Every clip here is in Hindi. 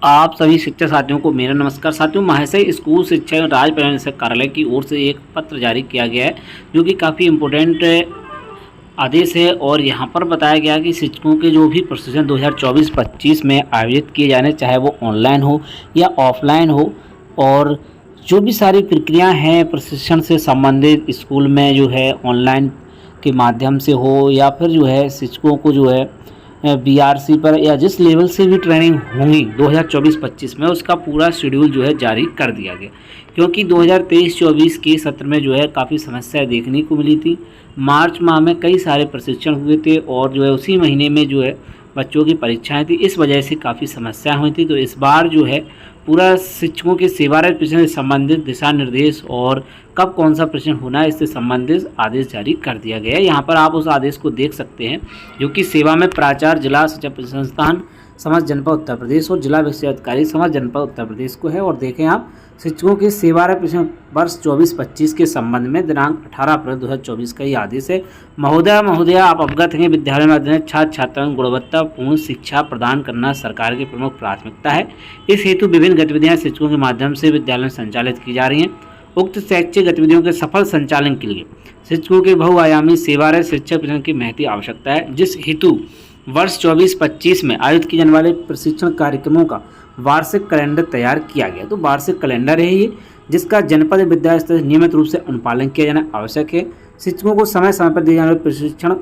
आप सभी शिक्षक साथियों को मेरा नमस्कार। साथियों, महाशय स्कूल शिक्षा एवं राज्य परिवहन निदेशालय कार्यालय की ओर से एक पत्र जारी किया गया है जो कि काफ़ी इम्पोर्टेंट आदेश है। और यहाँ पर बताया गया कि शिक्षकों के जो भी प्रशिक्षण 2024-25 में आयोजित किए जाने, चाहे वो ऑनलाइन हो या ऑफलाइन हो, और जो भी सारी प्रक्रिया हैं प्रशिक्षण से संबंधित स्कूल में जो है ऑनलाइन के माध्यम से हो या फिर जो है शिक्षकों को जो है बीआरसी पर या जिस लेवल से भी ट्रेनिंग होंगी 2024-25 में, उसका पूरा शेड्यूल जो है जारी कर दिया गया। क्योंकि 2023-24 के सत्र में जो है काफ़ी समस्याएं देखने को मिली थी। मार्च माह में कई सारे प्रशिक्षण हुए थे और जो है उसी महीने में जो है बच्चों की परीक्षाएं थी, इस वजह से काफ़ी समस्याएं हुई थी। तो इस बार जो है पूरा शिक्षकों के सेवारत प्रशिक्षण से संबंधित दिशा निर्देश और कब कौन सा प्रशिक्षण होना है इससे संबंधित आदेश जारी कर दिया गया है। यहाँ पर आप उस आदेश को देख सकते हैं जो कि सेवा में प्राचार्य जिला शिक्षा प्रशिक्षण संस्थान समस्त जनपद उत्तर प्रदेश और जिला विषय अधिकारी समस्त जनपद उत्तर प्रदेश को है। और देखें आप, शिक्षकों के सेवारत प्रशिक्षण वर्ष 24-25 के संबंध में दिनांक 18 अप्रैल 2024 का ये आदेश है। महोदया आप अवगत हैं, विद्यालय में अध्ययन छात्र छात्राओं को गुणवत्तापूर्ण शिक्षा प्रदान करना सरकार की प्रमुख प्राथमिकता है। इस हेतु विभिन्न गतिविधियां शिक्षकों के माध्यम से विद्यालय में संचालित की जा रही हैं। उक्त शैक्षिक गतिविधियों के सफल संचालन के लिए शिक्षकों के बहुआयामी सेवारत शिक्षक प्रशिक्षण की महती आवश्यकता है, जिस हेतु वर्ष 24-25 में आयोजित किए जाने वाले प्रशिक्षण कार्यक्रमों का वार्षिक कैलेंडर तैयार किया गया। तो वार्षिक कैलेंडर है ये, जिसका जनपद विद्यालय स्तर से नियमित रूप से अनुपालन किया जाना आवश्यक है। शिक्षकों को समय समय पर दिए जाने वाले प्रशिक्षण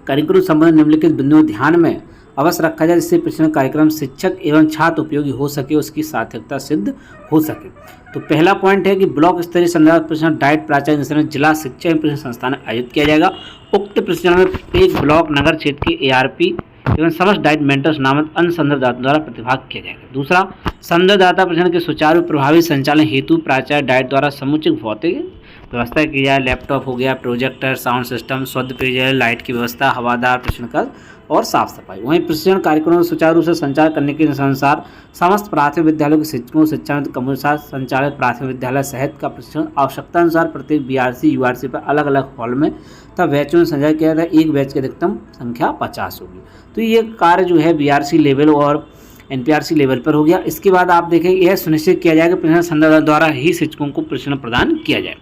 कार्यक्रम संबंधित निम्नलिखित बिंदुओं ध्यान में अवश्य रखा जाए, जिससे प्रशिक्षण कार्यक्रम शिक्षक एवं छात्र उपयोगी हो सके, उसकी सार्थकता सिद्ध हो सके। तो पहला पॉइंट है कि ब्लॉक स्तरीय संदर्भ प्रशिक्षण डाइट प्राचार्य जिला शिक्षा एवं प्रशिक्षण संस्थान आयोजित किया जाएगा। उक्त प्रशिक्षण में एक ब्लॉक नगर क्षेत्र के एआरपी एवं समस्त डाइट मेंटर्स नामक अन्य संदर्भदाता द्वारा प्रतिभाग किया जाएगा। दूसरा, संदर्भदाता प्रशिक्षण के सुचारू प्रभावी संचालन हेतु प्राचार्य डाइट द्वारा समुचित भौतिक व्यवस्था की जाए। लैपटॉप हो गया, प्रोजेक्टर, साउंड सिस्टम, शुद्ध पेयजल, लाइट की व्यवस्था, हवादार प्रशिक्षण कक्ष और साफ सफाई। वहीं प्रशिक्षण कार्यक्रमों को सुचारू रूप से संचार करने के अनुसार समस्त प्राथमिक विद्यालयों के शिक्षकों शिक्षा के साथ संचालित प्राथमिक विद्यालय सहित का प्रशिक्षण आवश्यकता अनुसार प्रत्येक बीआरसी यूआरसी पर अलग अलग हॉल में तथा बैचों में संचालित किया जाता है। एक बैच की अधिकतम संख्या 50 होगी। तो ये कार्य जो है बीआरसी लेवल और एनपीआरसी लेवल पर हो गया। इसके बाद आप देखें, यह सुनिश्चित किया जाए कि प्रशिक्षण संदर्भ द्वारा ही शिक्षकों को प्रशिक्षण प्रदान किया जाए।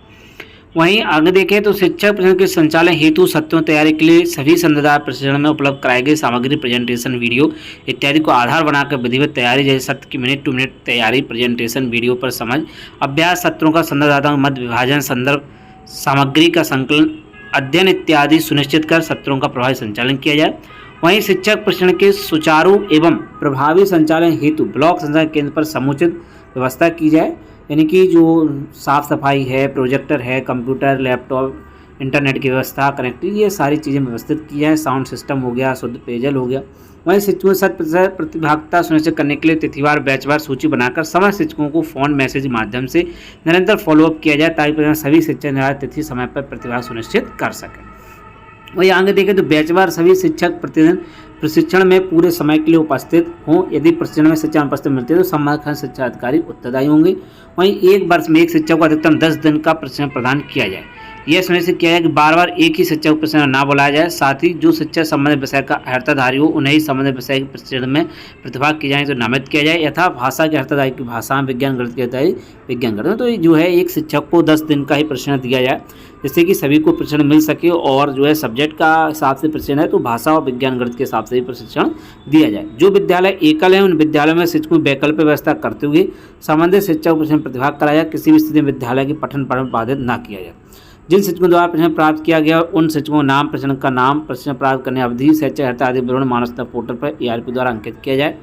वहीं आगे देखें तो शिक्षक प्रशिक्षण के संचालन हेतु सत्रों तैयारी के लिए सभी संदर्भ प्रशिक्षण में उपलब्ध कराई गई सामग्री, प्रेजेंटेशन, वीडियो इत्यादि को आधार बनाकर विधिवत तैयारी, जैसे सत्र की मिनट टू मिनट तैयारी, प्रेजेंटेशन, वीडियो पर समझ, अभ्यास सत्रों का संदर्भदाताओं मध्य विभाजन, संदर्भ सामग्री का संकलन, अध्ययन इत्यादि सुनिश्चित कर सत्रों का प्रभावी संचालन किया जाए। वहीं शिक्षक प्रशिक्षण के सुचारू एवं प्रभावी संचालन हेतु ब्लॉक संचालन केंद्र पर समुचित व्यवस्था की जाए, यानी कि जो साफ़ सफाई है, प्रोजेक्टर है, कंप्यूटर, लैपटॉप, इंटरनेट की व्यवस्था, कनेक्टिविटी, ये सारी चीज़ें व्यवस्थित की जाए। साउंड सिस्टम हो गया, शुद्ध पेयजल हो गया। वहीं शिक्षकों की 100% प्रतिभागिता सुनिश्चित करने के लिए तिथिवार बैचवार सूची बनाकर समस्त शिक्षकों को फोन मैसेज के माध्यम से निरंतर फॉलोअप किया जाए, ताकि सभी शिक्षक निर्धारित तिथि समय पर प्रतिभा सुनिश्चित कर सकें। वही आगे देखें तो बैचवार सभी शिक्षक प्रतिदिन प्रशिक्षण में पूरे समय के लिए उपस्थित हों। यदि प्रशिक्षण में शिक्षा अनुपस्थित मिलती है तो संबंधित शिक्षा अधिकारी उत्तरदायी होंगे। वहीं एक वर्ष में एक शिक्षक को अधिकतम 10 दिन का प्रशिक्षण प्रदान किया जाए। यह सुनिश्चित किया जाए कि बार बार एक ही शिक्षक को प्रशिक्षण ना बुलाया जाए। साथ ही जो शिक्षक संबंधित विषय का अर्हताधारी हो उन्हें ही संबंधित विषय के प्रशिक्षण में प्रतिभाग किया जाए तो नामित किया जाए। यथा भाषा के अर्हताधारी की भाषा, विज्ञान गणित के अधिकारी विज्ञान गणित। तो जो है एक शिक्षक को 10 दिन का ही प्रशिक्षण दिया जाए, जिससे कि सभी को प्रशिक्षण मिल सके। और जो है सब्जेक्ट का हिसाब से प्रशिक्षण है तो भाषा और विज्ञान गणित के हिसाब से ही प्रशिक्षण दिया जाए। जो विद्यालय एकल है उन विद्यालयों में शिक्षकों की वैकल्पिक व्यवस्था करते हुए संबंधित शिक्षक को प्रशिक्षण प्रतिभाग कराया जाए। किसी भी स्थिति में विद्यालय की पठन पाठन बाधित न किया जाए। जिन शिक्षकों द्वारा प्रशिक्षण प्राप्त किया गया उन शिक्षकों का नाम, प्रशिक्षण का नाम, प्रशिक्षण प्राप्त करने अवधि, शैक्षिक अर्हता आदि विवरण मानसता पोर्टल पर एआरपी द्वारा अंकित किया जाए।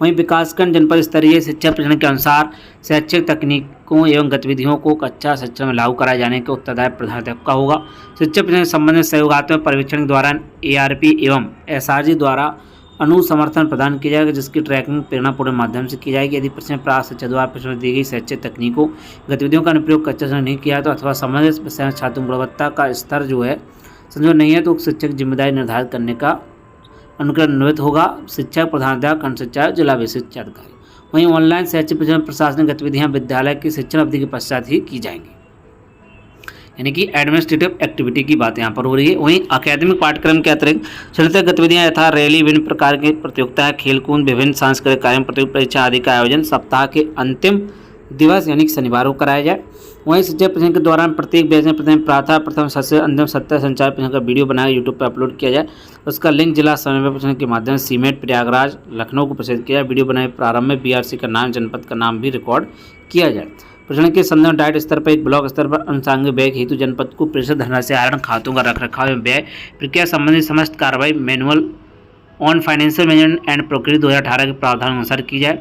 वहीं विकासखंड जनपद स्तरीय शिक्षा प्रशिक्षण के अनुसार शैक्षिक तकनीकों एवं गतिविधियों को कक्षा शिक्षा में लागू कराए जाने के उत्तरदायी प्रधानाध्यापक का होगा। शिक्षा प्रशिक्षण संबंधित सहयोगात्मक पर्यवेक्षण के दौरान एआरपी एवं एसआरजी द्वारा अनुसमर्थन प्रदान किया जाएगा, जिसकी ट्रैकिंग प्रेरणापूर्ण माध्यम से की जाएगी। यदि प्रशिक्षण प्राप्त शिक्षक द्वारा प्रशिक्षण दी गई शैक्षिक तकनीकों गतिविधियों का अनुप्रयोग कक्षा से नहीं किया तो अथवा संबंधित छात्रों गुणवत्ता का स्तर जो है संजो नहीं है तो शिक्षक की जिम्मेदारी निर्धारित करने का अनुक्रमित होगा। शिक्षक प्रधानाध्यापक, खंड शिक्षा, जिला विशेष शिक्षा अधिकारी। वहीं ऑनलाइन शैक्षिक प्रशिक्षण प्रशासनिक गतिविधियां विद्यालय की शिक्षण अवधि के पश्चात ही की जाएंगी। यानी कि एडमिनिस्ट्रेटिव एक्टिविटी की बात यहाँ पर हो रही है। वहीं अकादमिक पाठ्यक्रम के अतिरिक्त संस्था गतिविधियाँ यथा रैली, विभिन्न प्रकार की प्रतियोगिताएं, खेलकूद, विभिन्न सांस्कृतिक कार्यक्रम, प्रतियोगिता परीक्षा आदि का आयोजन सप्ताह के अंतिम दिवस यानी कि शनिवार को कराया जाए। वहीं शिक्षक प्रशिक्षण के दौरान प्रत्येक बैच में प्रथम प्रातः, प्रथम सत्र, अंतिम सत्र संचार प्रशिक्षण का वीडियो बनाकर यूट्यूब पर अपलोड किया जाए। उसका लिंक जिला समन्वय प्रशिक्षण के माध्यम से सीमेट, प्रयागराज, लखनऊ को प्रसारित किया जाए। वीडियो बनाए प्रारंभ में बीआरसी का नाम, जनपद का नाम भी रिकॉर्ड किया जाए। प्रशिक्षण के संदर्भ में डाइट स्तर पर एक ब्लॉक स्तर पर अनुसांगिक व्यय हेतु जनपद को प्रेषित धनराशि आहरण, खातों का रखरखाव एवं व्यय प्रक्रिया संबंधी समस्त कार्रवाई manual on financial management and procurement 2018 के प्रावधान अनुसार की जाए।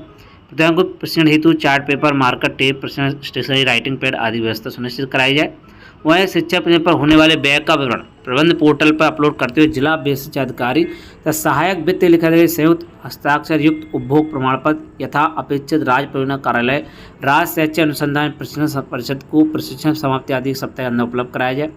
प्रतिभागियों को प्रशिक्षण हेतु चार्ट पेपर, मार्कर, टेप, प्रशिक्षण स्टेशनरी, राइटिंग पैड आदि व्यवस्था सुनिश्चित कराई जाए। वहीं शिक्षा प्रशिक्षण पर होने वाले व्यय का विवरण प्रबंध पोर्टल पर अपलोड करते हुए जिला शिक्षा अधिकारी तथा सहायक वित्त लेखाधिकारी संयुक्त हस्ताक्षर युक्त उपभोग प्रमाण पत्र यथा अपेक्षित राज्य परियोजना कार्यालय, राज्य शैक्षिक अनुसंधान प्रशिक्षण परिषद को प्रशिक्षण समाप्ति आदि सप्ताह के अंदर उपलब्ध कराया जाए।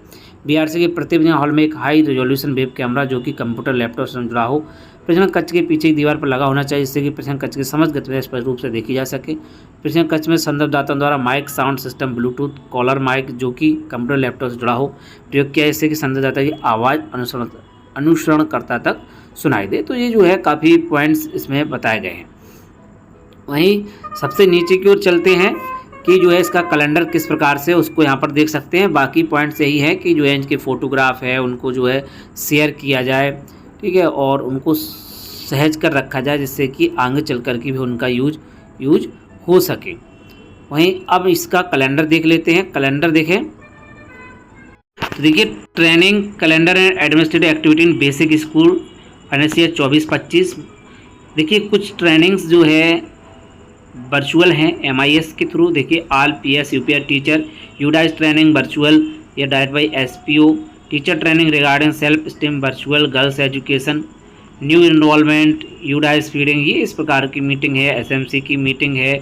बीआरसी के प्रत्येक हॉल में एक हाई रेजोल्यूशन वेब कैमरा जो कि कंप्यूटर, लैपटॉप से जुड़ा हो, प्रशिक्षण कक्ष के पीछे की दीवार पर लगा होना चाहिए, जिससे कि प्रशिक्षण कक्ष की समस्त गतिविधियां स्पष्ट रूप से देखी जा सके। प्रशिक्षण कक्ष में संदर्भदाताओं द्वारा mic, sound system, bluetooth, collar mic जो कि कंप्यूटर, लैपटॉप से जुड़ा हो प्रयोग किया, जिससे कि संदर्भदाता की आवाज़ अनुसरणकर्ता तक सुनाई दे। तो ये जो है काफ़ी पॉइंट्स इसमें बताए गए हैं। वहीं सबसे नीचे की ओर चलते हैं कि जो है इसका कैलेंडर किस प्रकार से उसको यहाँ पर देख सकते हैं। बाकी पॉइंट्स यही है कि जो है इनके फोटोग्राफ है उनको जो है शेयर किया जाए, ठीक है, और उनको सहज कर रखा जाए जिससे कि आगे चल कर के भी उनका यूज हो सके। वहीं अब इसका कैलेंडर देख लेते हैं। कैलेंडर देखें तो देखिए, training calendar and administrative activity in basic school financial 24-25। देखिए कुछ ट्रेनिंग्स जो है वर्चुअल हैं MIS के थ्रू। देखिए all PS UPS teacher UDISE training virtual या direct by SPO, teacher training regarding self esteem virtual, girls education, new enrolment, UDISE feeding, ये इस प्रकार की मीटिंग है। SMC की मीटिंग है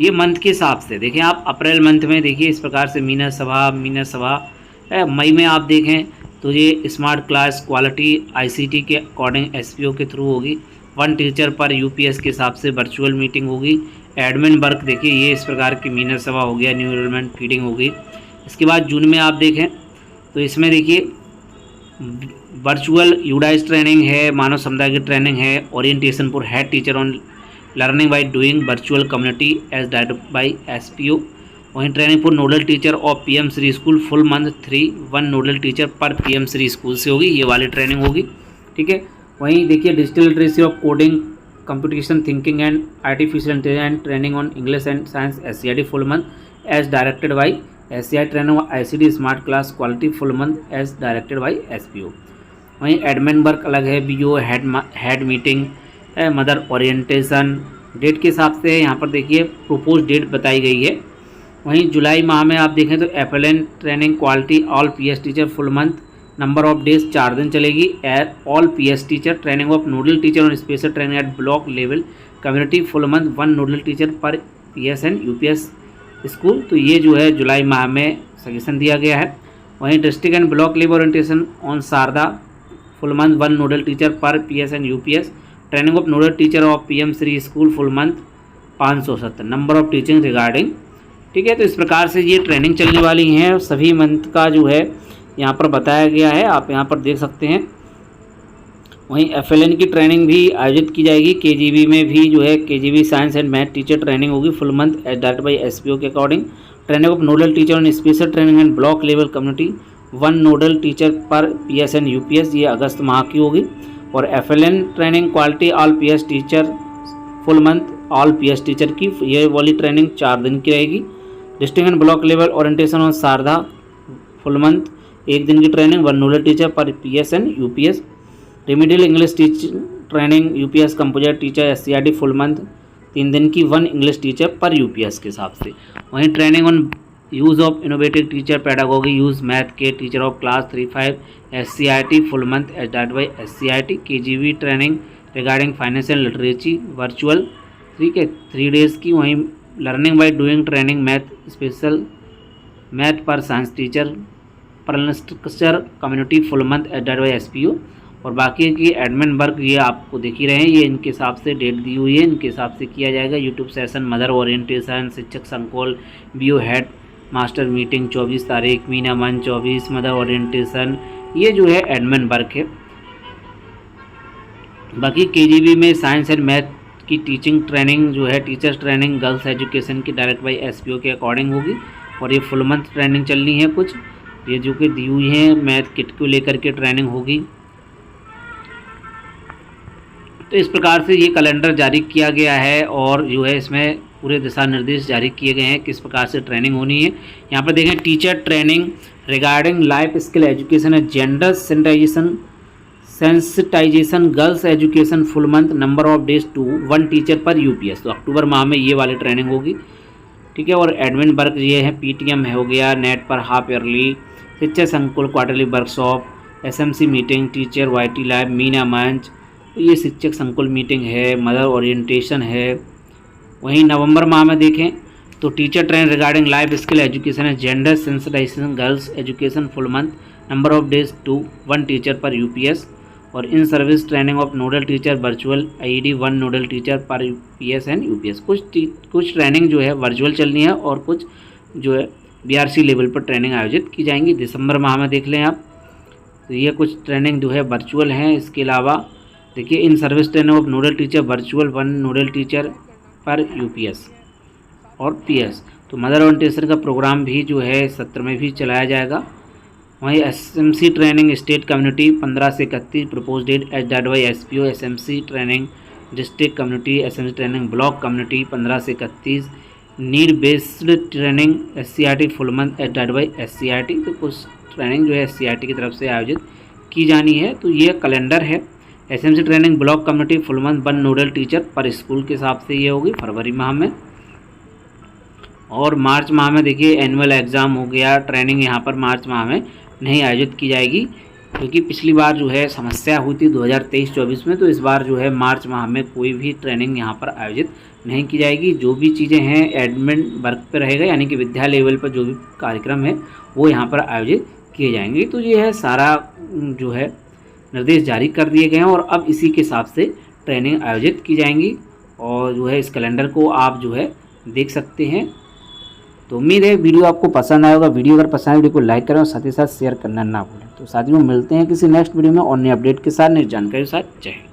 ये मंथ के हिसाब से। देखिए आप अप्रैल मंथ में देखिए इस प्रकार से मीना सभा मई में आप देखें तो ये स्मार्ट क्लास क्वालिटी ICT के अकॉर्डिंग SPO के थ्रू होगी। 1 टीचर पर UPS के हिसाब से वर्चुअल मीटिंग होगी। एडमिन वर्क देखिए ये इस प्रकार की मीना सभा हो गया, न्यू इनरोलमेंट फीडिंग होगी। इसके बाद जून में आप देखें तो इसमें देखिए वर्चुअल यूडाइज ट्रेनिंग है, मानव समुदाय की ट्रेनिंग है, orientation for head teacher on learning by doing virtual community as direct by SPO। वहीं training for nodal teacher of PM Shri school full month 3, 1 nodal teacher per PM Shri school से होगी, ये वाली ट्रेनिंग होगी, ठीक है। वहीं देखिए digital literacy of coding, computation thinking and artificial intelligence training on English and science SCID full month as directed by SCI, training ICT smart class quality full month as directed by SPO। वहीं एडमिन वर्क अलग है, BO head meeting, mother orientation, date के हिसाब से यहाँ पर देखिए प्रोपोज डेट बताई गई है। वहीं जुलाई माह में आप देखें तो FLN training quality all PS teacher full month, number of days 4 दिन चलेगी। All PS teacher training of nodal teacher और special training at block level community full month, 1 nodal teacher पर PS एंड UPS स्कूल। तो ये जो है जुलाई माह में सजेशन दिया गया है। वहीं district and block level orientation on Sharda full month, 1 nodal teacher पर PS and UPS, training of nodal teacher of PM Shri school full month 570, number of teaching regarding, ठीक है। तो इस प्रकार से ये ट्रेनिंग चलने वाली हैं, सभी मंथ का जो है यहाँ पर बताया गया है, आप यहाँ पर देख सकते हैं। वहीं FLN की ट्रेनिंग भी आयोजित की जाएगी। KGB में भी जो है KGB science and math teacher training होगी full month as direct by SPO के according. Training of nodal teacher on special training and block level community, 1 nodal teacher पर PS एंड UPS, ये अगस्त माह की होगी। और FLN training quality all PS teacher full month all PS teacher की, ये वाली ट्रेनिंग 4 दिन की रहेगी। District and block level orientation on Sharda full month, 1 दिन की ट्रेनिंग, 1 नोडल टीचर पर PS and UPS। Remedial English teaching training UPS composite teacher SCID full month, 3 दिन की, 1 इंग्लिश टीचर पर UPS के हिसाब से। वहीं training on use of innovative teacher pedagogy use math के teacher of class 3-5 SCIT full month as direct by SCIT। KGB training regarding financial literacy virtual, ठीक है, 3 डेज़ की। वहीं learning by doing training math special math पर साइंस टीचर पर structure community full month as direct by SPO। और बाकी की एडमिन वर्क ये आपको देख ही रहे हैं, ये इनके हिसाब से डेट दी हुई है, इनके हिसाब से किया जाएगा। यूट्यूब सेशन, मदर ओरिएंटेशन, शिक्षक संकुल, BO हेड मास्टर मीटिंग 24 तारीख, मीना मंच 24, मदर ओरिएंटेशन, ये जो है एडमिन वर्क है। बाकी केजीबी में साइंस एंड मैथ की टीचिंग ट्रेनिंग जो है, टीचर्स ट्रेनिंग गर्ल्स एजुकेशन की डायरेक्ट बाई एसपीओ के अकॉर्डिंग होगी, और ये फुल मंथ ट्रेनिंग चलनी है। कुछ ये जो कि दी हुई है मैथ किट को लेकर के ट्रेनिंग होगी। तो इस प्रकार से ये कैलेंडर जारी किया गया है और जो है इसमें पूरे दिशा निर्देश जारी किए गए हैं किस प्रकार से ट्रेनिंग होनी है। यहाँ पर देखें, teacher training regarding life skill education है, gender sensitisation girls education full month, number of days two 1 teacher पर यूपीएस। तो अक्टूबर माह में ये वाली ट्रेनिंग होगी, ठीक है। और एडमिन वर्क ये है, पीटीएम हो गया, नेट पर हाफ ईयरली, शिक्षा संकुल quarterly workshop, SMC meeting, teacher वाईटी लैब, मीना मंच, ये शिक्षक संकुल मीटिंग है, मदर ओरिएंटेशन है। वहीं नवंबर माह में देखें तो teacher train regarding life skill education है, gender sensitisation girls education full month, number of days two 1 teacher पर यूपीएस। और in service training of nodal teacher virtual ID 1 nodal teacher पर यूपीएस एंड यूपीएस। कुछ ट्रेनिंग जो है वर्चुअल चलनी है और कुछ जो है बीआरसी लेवल पर ट्रेनिंग आयोजित की जाएंगी। दिसंबर माह में देख लें आप, तो ये कुछ ट्रेनिंग जो है वर्चुअल हैं। इसके अलावा देखिए, इन service training of nodal teacher virtual 1 nodal teacher पर यूपीएस और पीएस। तो मदर ओरिएंटेशन का प्रोग्राम भी जो है सत्र में भी चलाया जाएगा। वहीं एसएमसी ट्रेनिंग स्टेट कम्युनिटी 15 से 31 प्रपोज डेट एच डाट by SPO, SMC training district community, SMC training block community 15 से 31, need based training SCERT full month एच डाट बाई एससीईआरटी। तो कुछ ट्रेनिंग जो है एससीईआरटी की तरफ से आयोजित की जानी है। तो ये कैलेंडर है। SMC training block community full month 1 nodal teacher पर स्कूल के हिसाब से ये होगी फरवरी माह में। और मार्च माह में देखिए एनुअल एग्ज़ाम हो गया, ट्रेनिंग यहाँ पर मार्च माह में नहीं आयोजित की जाएगी, क्योंकि पिछली बार जो है समस्या हुई थी 2023-24 में। तो इस बार जो है मार्च माह में कोई भी ट्रेनिंग यहाँ पर आयोजित नहीं की जाएगी। जो भी चीज़ें हैं एडमिन वर्क पे रहेगा, यानी कि विद्या लेवल पर जो भी कार्यक्रम है वो यहाँ पर आयोजित किए जाएंगे। तो ये है सारा जो है निर्देश जारी कर दिए गए हैं और अब इसी के हिसाब से ट्रेनिंग आयोजित की जाएंगी। और जो है इस कैलेंडर को आप जो है देख सकते हैं। तो उम्मीद है वीडियो आपको पसंद आएगा। वीडियो अगर पसंद आए वीडियो को लाइक करें और साथ ही साथ शेयर करना ना भूलें। तो साथियों, मिलते हैं किसी नेक्स्ट वीडियो में और नए अपडेट के साथ, नई जानकारी के साथ। जय हिंद।